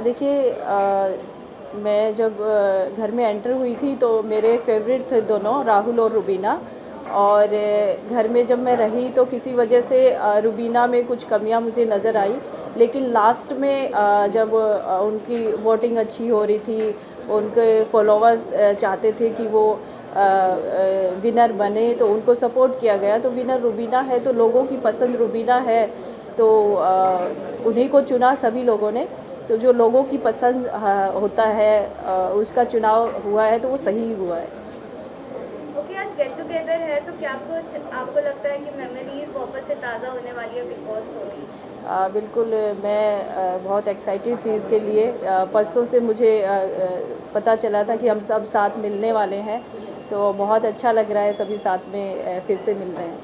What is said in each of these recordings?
देखिए, मैं जब घर में एंटर हुई थी तो मेरे फेवरेट थे दोनों, राहुल और रुबीना। और घर में जब मैं रही तो किसी वजह से रुबीना में कुछ कमियां मुझे नज़र आई। लेकिन लास्ट में जब उनकी वोटिंग अच्छी हो रही थी, उनके फॉलोअर्स चाहते थे कि वो विनर बने, तो उनको सपोर्ट किया गया। तो विनर रुबीना है, तो लोगों की पसंद रुबीना है, तो उन्हीं को चुना सभी लोगों ने। तो जो लोगों की पसंद होता है, उसका चुनाव हुआ है, तो वो सही हुआ है। ओके, आज गेट टुगेदर है तो क्या कुछ आपको लगता है कि मेमोरीज वापस से ताज़ा होने वाली है बिग बॉस हो रही? बिल्कुल, मैं बहुत एक्साइटेड थी इसके लिए। परसों से मुझे पता चला था कि हम सब साथ मिलने वाले हैं, तो बहुत अच्छा लग रहा है, सभी साथ में फिर से मिल रहे हैं।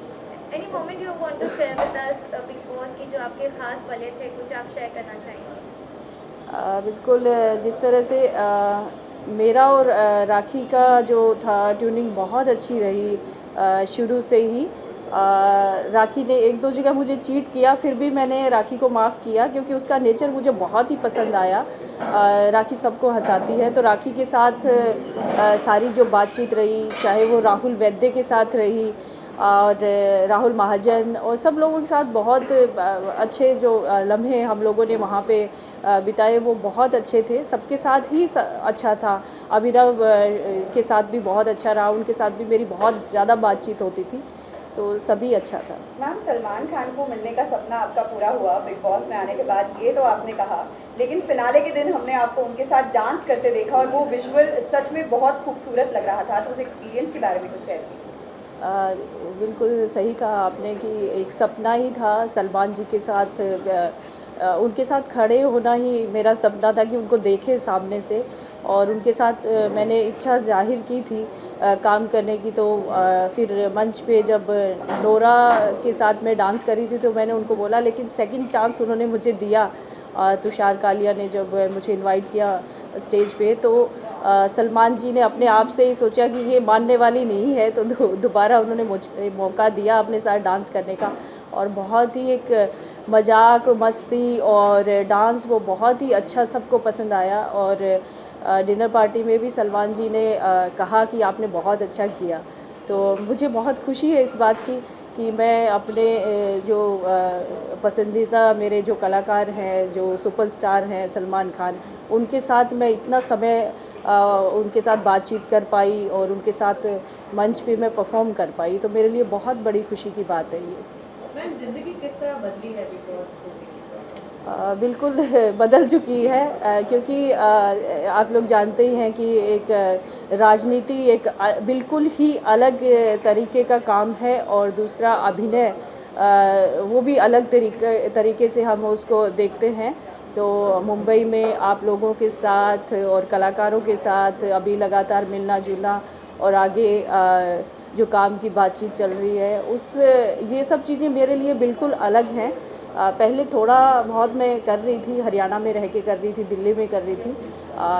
Any moment you want to share with us Bigg Boss की जो आपके खास पले थे, कुछ आप शेयर करना चाहेंगे? बिल्कुल, जिस तरह से मेरा और राखी का जो था ट्यूनिंग बहुत अच्छी रही शुरू से ही। राखी ने एक दो जगह मुझे चीट किया, फिर भी मैंने राखी को माफ़ किया क्योंकि उसका नेचर मुझे बहुत ही पसंद आया। राखी सबको हंसाती है, तो राखी के साथ सारी जो बातचीत रही, चाहे वो राहुल वैद्य के साथ रही और राहुल महाजन और सब लोगों के साथ बहुत अच्छे जो लम्हे हम लोगों ने वहाँ पे बिताए, वो बहुत अच्छे थे। सबके साथ ही अच्छा था। अभिनव के साथ भी बहुत अच्छा रहा, उनके साथ भी मेरी बहुत ज़्यादा बातचीत होती थी, तो सभी अच्छा था। मैम, सलमान खान को मिलने का सपना आपका पूरा हुआ बिग बॉस में आने के बाद, ये तो आपने कहा, लेकिन फिनाले के दिन हमने आपको उनके साथ डांस करते देखा और वो विजुअल सच में बहुत खूबसूरत लग रहा था। तो उस एक्सपीरियंस के बारे में कुछ शेयर कीजिए। बिल्कुल सही कहा आपने कि एक सपना ही था सलमान जी के साथ, उनके साथ खड़े होना ही मेरा सपना था कि उनको देखे सामने से। और उनके साथ मैंने इच्छा ज़ाहिर की थी काम करने की। तो फिर मंच पे जब नोरा के साथ मैं डांस करी थी तो मैंने उनको बोला, लेकिन सेकंड चांस उन्होंने मुझे दिया। तुषार कालिया ने जब मुझे इनवाइट किया स्टेज पे, तो सलमान जी ने अपने आप से ही सोचा कि ये मानने वाली नहीं है, तो दोबारा उन्होंने मुझे मौका दिया अपने साथ डांस करने का। और बहुत ही एक मजाक मस्ती और डांस वो बहुत ही अच्छा सबको पसंद आया। और डिनर पार्टी में भी सलमान जी ने कहा कि आपने बहुत अच्छा किया। तो मुझे बहुत खुशी है इस बात की कि मैं अपने जो पसंदीदा मेरे जो कलाकार हैं, जो सुपरस्टार हैं सलमान खान, उनके साथ मैं इतना समय उनके साथ बातचीत कर पाई और उनके साथ मंच पे मैं परफॉर्म कर पाई, तो मेरे लिए बहुत बड़ी खुशी की बात है ये। मैम, जिंदगी किस तरह बदली है बिग बॉस को? बिल्कुल बदल चुकी है, क्योंकि आप लोग जानते ही हैं कि एक राजनीति एक बिल्कुल ही अलग तरीके का काम है, और दूसरा अभिनय वो भी अलग तरीके से हम उसको देखते हैं। तो मुंबई में आप लोगों के साथ और कलाकारों के साथ अभी लगातार मिलना जुलना और आगे जो काम की बातचीत चल रही है, उस ये सब चीज़ें मेरे लिए बिल्कुल अलग हैं। पहले थोड़ा बहुत मैं कर रही थी, हरियाणा में रह के कर रही थी, दिल्ली में कर रही थी,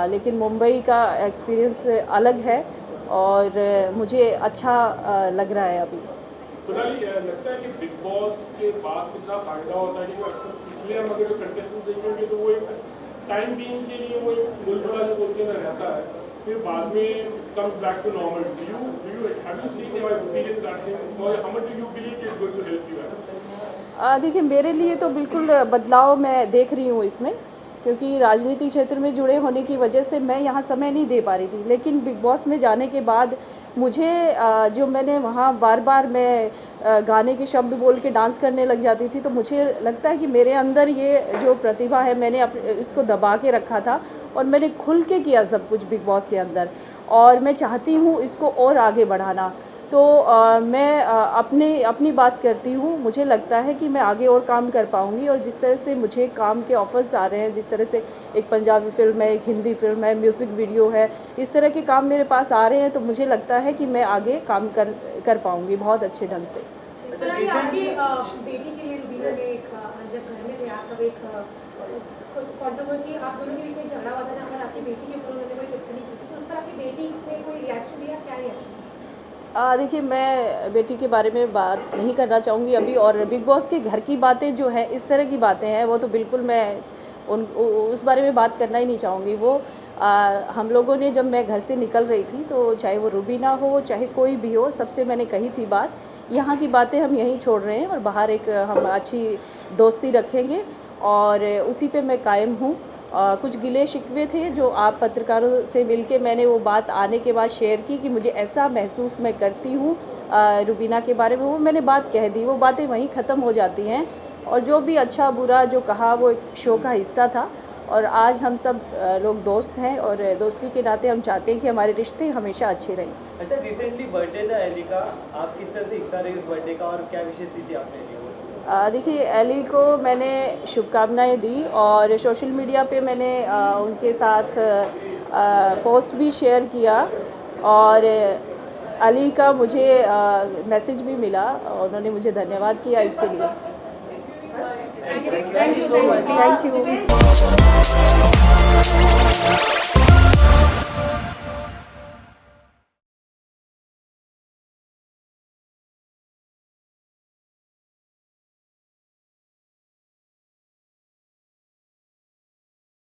लेकिन मुंबई का एक्सपीरियंस अलग है और मुझे अच्छा लग रहा है अभी। सोनाली, लगता है कि बिग बॉस के बाद कितना फायदा होता है कि अक्सर पिछले हम अगर कंटेस्टेंट देखेंगे तो वो एक टाइम बीइंग के लिए वो एक बुलबुला जो बोलते हैं रहता है, फिर बाद में comes back to normal. Have you seen your experience that thing और how much do you believe it is going to help you? देखिए, मेरे लिए तो बिल्कुल बदलाव मैं देख रही हूँ इसमें, क्योंकि राजनीति क्षेत्र में जुड़े होने की वजह से मैं यहाँ समय नहीं दे पा रही थी। लेकिन बिग बॉस में जाने के बाद मुझे जो मैंने वहाँ बार बार मैं गाने के शब्द बोल के डांस करने लग जाती थी, तो मुझे लगता है कि मेरे अंदर ये जो प्रतिभा है, मैंने इसको दबा के रखा था और मैंने खुल के किया सब कुछ बिग बॉस के अंदर, और मैं चाहती हूँ इसको और आगे बढ़ाना। तो मैं अपनी बात करती हूँ, मुझे लगता है कि मैं आगे और काम कर पाऊँगी। और जिस तरह से मुझे काम के ऑफ़र्स आ रहे हैं, जिस तरह से एक पंजाबी फ़िल्म है, एक हिंदी फ़िल्म है, म्यूज़िक वीडियो है, इस तरह के काम मेरे पास आ रहे हैं, तो मुझे लगता है कि मैं आगे काम कर पाऊँगी बहुत अच्छे ढंग से। आपकी बेटी के लिए रुबीना ने एक जब घर में थे आप तब एक कंट्रोवर्सी आप दोनों के बीच में झगड़ा हुआ था जहाँ पर आपकी बेटी के ऊपर उन्होंने कोई टिप्पणी की थी, तो उस पर आपकी बेटी ने कोई रिएक्शन दिया? क्या रिएक्शन? देखिए, मैं बेटी के बारे में बात नहीं करना चाहूँगी अभी। और बिग बॉस के घर की बातें जो है, इस तरह की बातें हैं, वो तो बिल्कुल मैं उस बारे में बात करना ही नहीं चाहूँगी। वो हम लोगों ने जब मैं घर से निकल रही थी तो चाहे वो रुबीना हो चाहे कोई भी हो, सबसे मैंने कही थी बात, यहाँ की बातें हम यहीं छोड़ रहे हैं और बाहर एक हम अच्छी दोस्ती रखेंगे और उसी पे मैं कायम हूँ। कुछ गिले शिकवे थे जो आप पत्रकारों से मिलके मैंने वो बात आने के बाद शेयर की कि मुझे ऐसा महसूस मैं करती हूँ रुबीना के बारे में, वो मैंने बात कह दी, वो बातें वहीं ख़त्म हो जाती हैं। और जो भी अच्छा बुरा जो कहा वो एक शो का हिस्सा था और आज हम सब लोग दोस्त हैं और दोस्ती के नाते हम चाहते हैं कि हमारे रिश्ते हमेशा अच्छे रहें। अच्छा, रिसेंटली बर्थडे था एली का, आप किस तरह से हिस्सा रहे इस बर्थडे का और क्या विशेष दी थी आपने एली को? देखिए, एली को मैंने शुभकामनाएं दी और सोशल मीडिया पे मैंने उनके साथ पोस्ट भी शेयर किया और अली का मुझे मैसेज भी मिला और उन्होंने मुझे धन्यवाद किया इसके लिए। Thank you so much. Thank you.